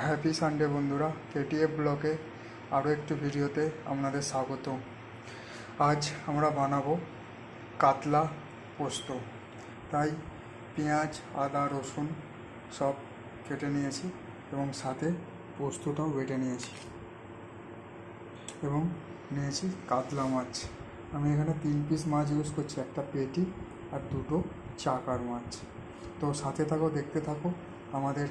Happy Sunday বন্ধুরা, KTF ব্লগে আরও একটি ভিডিওতে আপনাদের স্বাগত। আজ আমরা বানাবো কাতলা পোস্ত। তাই পেঁয়াজ, আদা, রসুন সব কেটে নিয়েছি এবং সাথে পোস্তটাও বেটে নিয়েছি এবং নিয়েছি কাতলা মাছ। আমি এখানে 3 পিস মাছ ইউজ করছি, একটা পেটি আর 2টো চাকার মাছ। তো সাথে থাকো, দেখতে থাকো আমাদের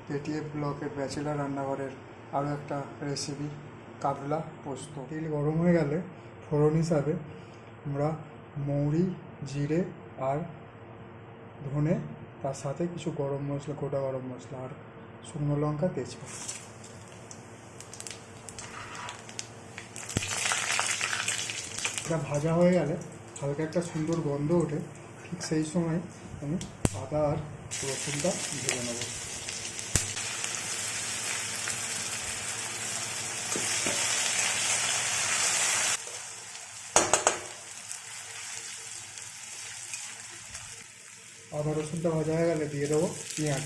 কেটিএফ ব্লকের ব্যাচেলার রান্নাঘরের আরও একটা রেসিপি, কাতলা পোস্ত। তেল গরম হয়ে গেলে ফোড়ন হিসাবে আমরা মৌরি, জিরে আর ধনে, তার সাথে কিছু গরম মশলা, গোটা গরম মশলা আর শুকনো লঙ্কা, তেজপাতা। এটা ভাজা হয়ে গেলে হালকা একটা সুন্দর গন্ধ ওঠে, ঠিক সেই সময় আমি আদা আর রসুনটা ভেজে নেব। আদা রসুনটা ভাজা হয়ে গেলে দিয়ে দেবো পেঁয়াজ।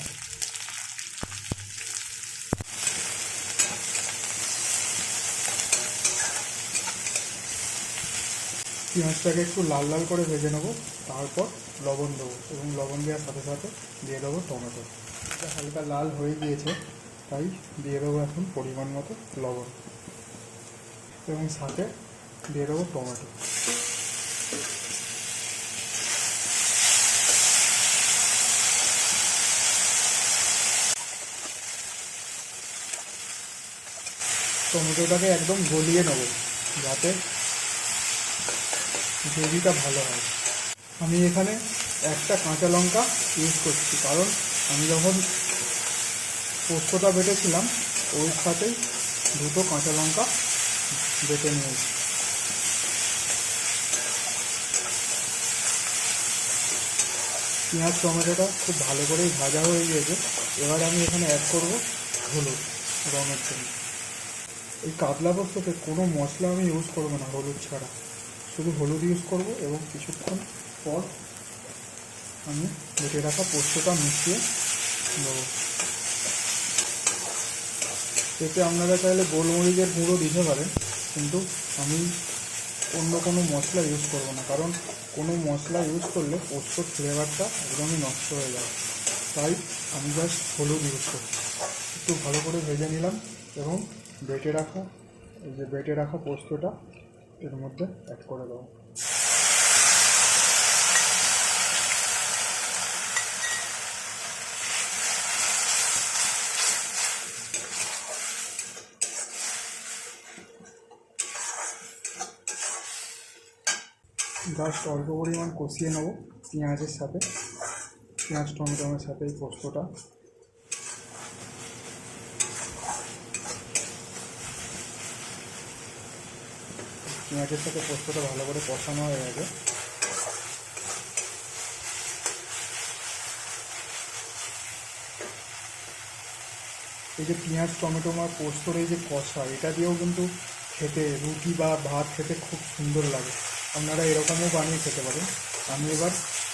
পেঁয়াজটাকে একটু লাল লাল করে ভেজে নেবো, তারপর লবণ দেবো এবং লবণ দেওয়ার সাথে সাথে দিয়ে দেবো টমেটো। এটা হালকা লাল হয়ে গিয়েছে, তাই দিয়ে দেবো এখন পরিমাণ মতো লবণ এবং সাথে দিয়ে দেবো টমেটো। টমেটোটাকে একদম গলিয়ে নেব যাতে গ্রেভিটা ভালো হয়। আমি এখানে একটা কাঁচা লঙ্কা ইউজ করছি, কারণ আমি যখন পোস্তটা বেটেছিলাম ওর সাথেই 2টো কাঁচা লঙ্কা বেটে নিয়েছি। পেঁয়াজ টমেটোটা খুব ভালো করেই ভাজা হয়ে গিয়েছে। এবার আমি এখানে অ্যাড করব হলুদ রঙের জন্য। এই কাতলা পোস্ততে কোনো মশলা আমি ইউজ করবো না হলুদ ছাড়া, শুধু হলুদ ইউজ করব এবং কিছুক্ষণ পর আমি বেটে রাখা পোস্তটা মিশিয়ে দেবো। এতে আপনারা চাইলে গোলমরিচের গুঁড়ো দিতে পারেন, কিন্তু আমি অন্য কোনো মশলা ইউজ করব না, কারণ কোনো মশলা ইউজ করলে পোস্তর ফ্লেভারটা একদমই নষ্ট হয়ে যায়। তাই আমি জাস্ট হলুদ ইউজ করছি। একটু ভালো করে ভেজে নিলাম এবং বেটে রাখা পোস্তটা এর মধ্যে অ্যাড করে দেবো। জাস্ট অল্প পরিমাণ কষিয়ে নেব পেঁয়াজের সাথে, পেঁয়াজ টমেটোর সাথে এই পোস্তটা। পেঁয়াজের সাথে পোস্তটা ভালো করে কষানো হয়ে গেছে। এই যে পেঁয়াজ টমেটো আর পোস্তর এই যে কষা, এটা দিয়েও কিন্তু খেতে, রুটি বা ভাত খেতে খুব সুন্দর লাগে। আপনারা এরকমও বানিয়ে খেতে পারেন। আমি এবার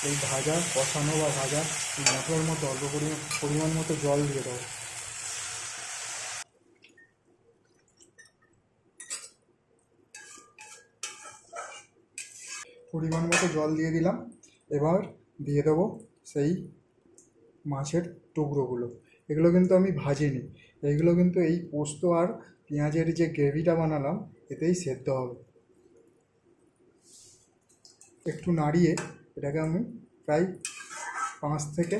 এই ভাজা কষানো বা ভাজা এই মশলার মধ্যে অল্প পরিমাণ মতো জল দিয়ে দেবো। পরিমাণ মতো জল দিয়ে দিলাম। এবার দিয়ে দেবো সেই মাছের টুকরোগুলো। এগুলো কিন্তু আমি ভাজিনি, এইগুলো কিন্তু এই পোস্ত আর পেঁয়াজের যে গ্রেভিটা বানালাম এতেই সেদ্ধ হবে। একটু নাড়িয়ে এটাকে আমি প্রায় 5 থেকে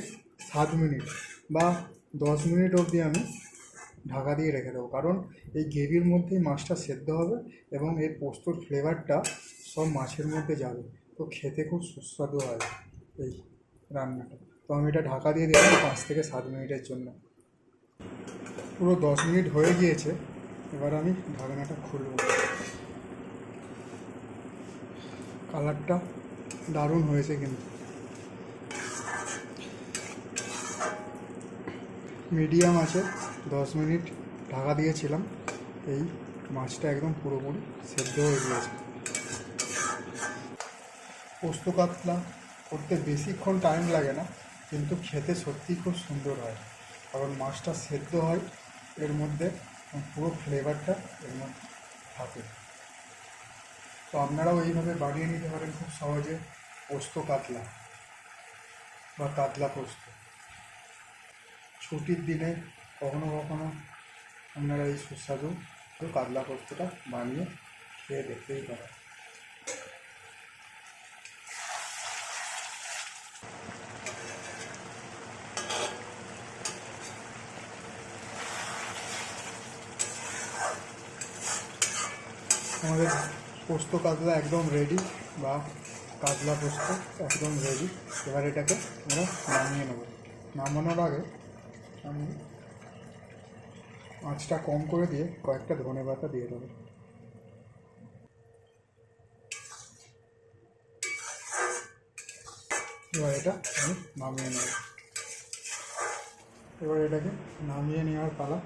7 মিনিট বা 10 মিনিট অবধি আমি ঢাকা দিয়ে রেখে দেবো, কারণ এই গ্রেভির মধ্যেই মাছটা সেদ্ধ হবে এবং এই পোস্তর ফ্লেভারটা সব মাছের মধ্যে যাবে। তো খেতে খুব সুস্বাদু হয় এই রান্নাটা। তো আমি এটা ঢাকা দিয়ে দিলাম 5 থেকে 7 মিনিটের জন্য। পুরো 10 মিনিট হয়ে গিয়েছে। এবার আমি ঢাকনাটা খুলব। কালারটা দারুণ হয়েছে কিন্তু। মিডিয়াম আছে 10 মিনিট ঢাকা দিয়েছিলাম। এই মাছটা একদম পুরোপুরি সেদ্ধ হয়ে গিয়েছে। পোস্ত কাতলা করতে বেশিক্ষণ টাইম লাগে না, কিন্তু খেতে সত্যিই খুব সুন্দর হয়, কারণ মাছটা সেদ্ধ হয় এর মধ্যে পুরো ফ্লেভারটা এর মধ্যে থাকে। তো আপনারাও এইভাবে বানিয়ে নিতে পারেন খুব সহজে পোস্ত কাতলা বা কাতলা পোস্ত। ছুটির দিনে কখনো কখনো আপনারা এই সুস্বাদু কাতলা পোস্তটা বানিয়ে খেয়ে দেখতেই পারেন। আমাদের পোস্ত কাতলা একদম রেডি, বা কাতলা পোস্ত একদম রেডি। এবার এটাকে আমরা নামিয়ে নেব। নামানোর আগে আমি আঁচটা কম করে দিয়ে কয়েকটা ধনেপাতা দিয়ে দেবো। এবার এটা আমি নামিয়ে নেব। এবার এটাকে নামিয়ে নেওয়ার পালা।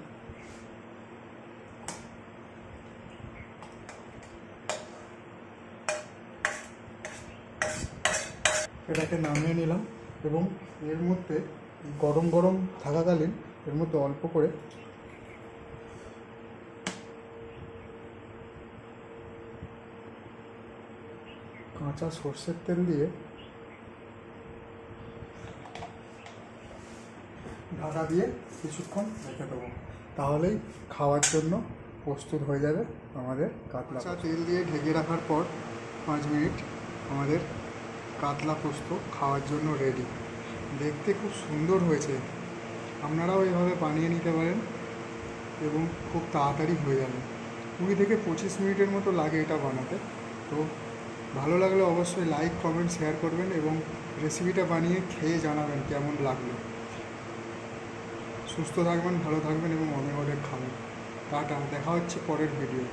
এটাকে নামিয়ে নিলাম এবং এর মধ্যে গরম গরম থাকাকালীন এর মধ্যে অল্প করে কাঁচা সর্ষের তেল দিয়ে ঢাকা দিয়ে কিছুক্ষণ রেখে দেবো। তাহলেই খাওয়ার জন্য প্রস্তুত হয়ে যাবে আমাদের কাতলা। তেল দিয়ে ঢেকে রাখার পর 5 মিনিট আমাদের কাতলা পোস্ত খাওয়ার জন্য রেডি। দেখতে খুব সুন্দর হয়েছে। আপনারাও এভাবে বানিয়ে নিতে পারেন এবং খুব তাড়াতাড়ি হয়ে যাবে। 20 থেকে 25 মিনিটের মতো লাগে এটা বানাতে। তো ভালো লাগলে অবশ্যই লাইক, কমেন্ট, শেয়ার করবেন এবং রেসিপিটা বানিয়ে খেয়ে জানাবেন কেমন লাগলো। সুস্থ থাকবেন, ভালো থাকবেন এবং অনেক অনেক খাবেন। টাটা, দেখা হচ্ছে পরের ভিডিও।